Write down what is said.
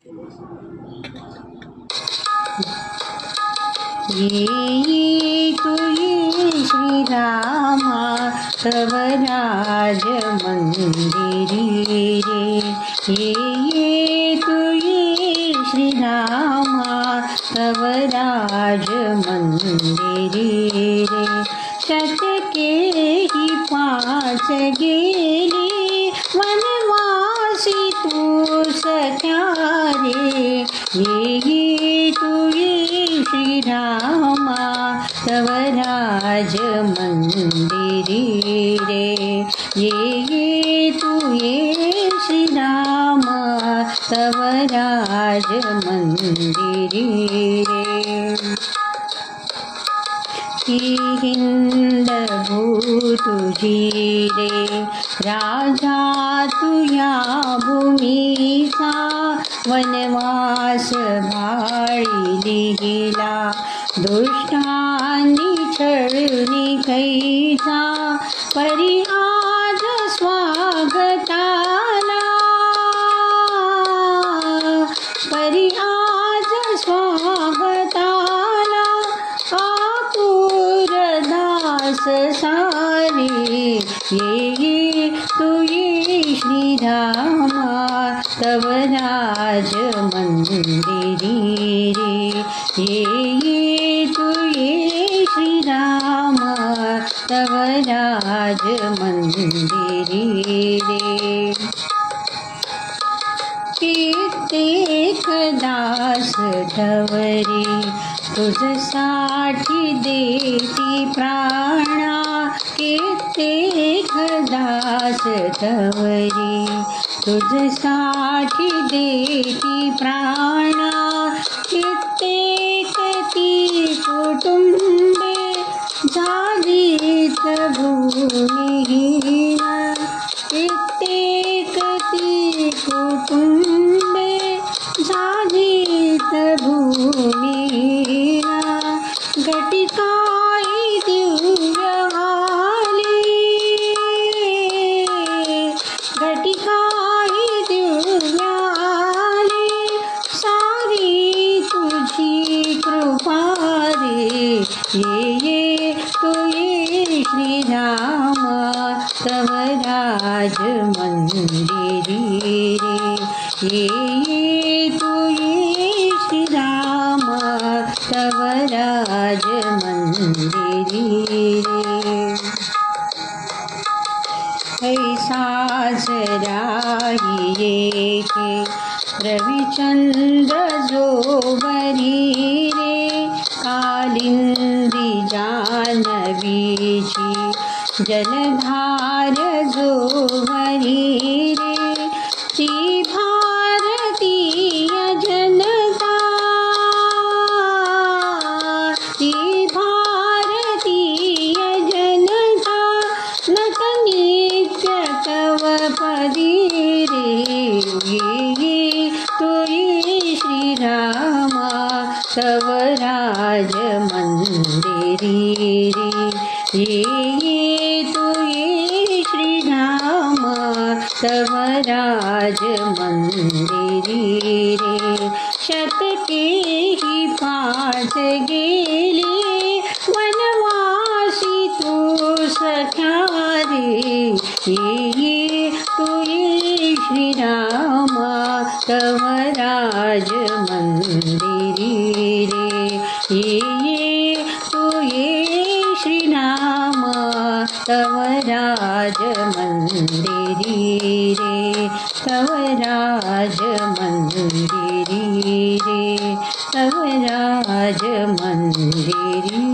ये तू ये श्री रामा तव राज मंदिरी रे। ये तू ये श्री रामा तव राज मंदिरी रे। शतके ही 5 गेली वनवासी तू सख्या रे। ये तू ये श्री रामा तव राज मंदिरी रे। ये तू ये श्री रामा तव राज मंदिरी रे। ही हिंद तुझी रे राजा तुया भूमीचा वनवास भाळी लिहिला दुष्टांनी छळणी कैचा परी आज स्वागताला परी आज स्वागताला दास सारे। ये तू ये श्री रामा तव राज मंदिरी रे। ये तू ये श्री रामा तव राज मंदिरी रे। कित्येक दास ढवरी तुझसाठी देती प्राणा। कित्येक दास ढवरी तुझसाठी देती प्राणा। कित्येक ती कुटुंबे झालीत भूमिहीन। कित्येक ती कुटुंबे झालीत भूमिहीन। घटिकाई दिव्य आली घटिकाई दिव्य आली सारी तुझी कृपा रे। ये तू ये श्री रामा तव राज मंदिरी रे। ये तू ये श्री रामा तव राज मंदिरी रे। ऐसाच राही येथे रविचंद्र जोबरी रे। कालिंदी जानवीची जलधार जोबरी रे। ती भारतीय जनता ती भारतीय जनता नतनित्य तव पदी रे। ये तू ये श्री रामा तव राज मंदिरी रे। ये तू ये श्री रामा तव राज मंदिरी रे। शतके ही 5 गेली वनवासी तू सख्या रे। ये तू ये श्री रामा तव राज मंदिरी रे। ये तू ये श्री रामा तव राज मंदिरी रे। तव राज मंदिरी रे। तव राज मंदिरी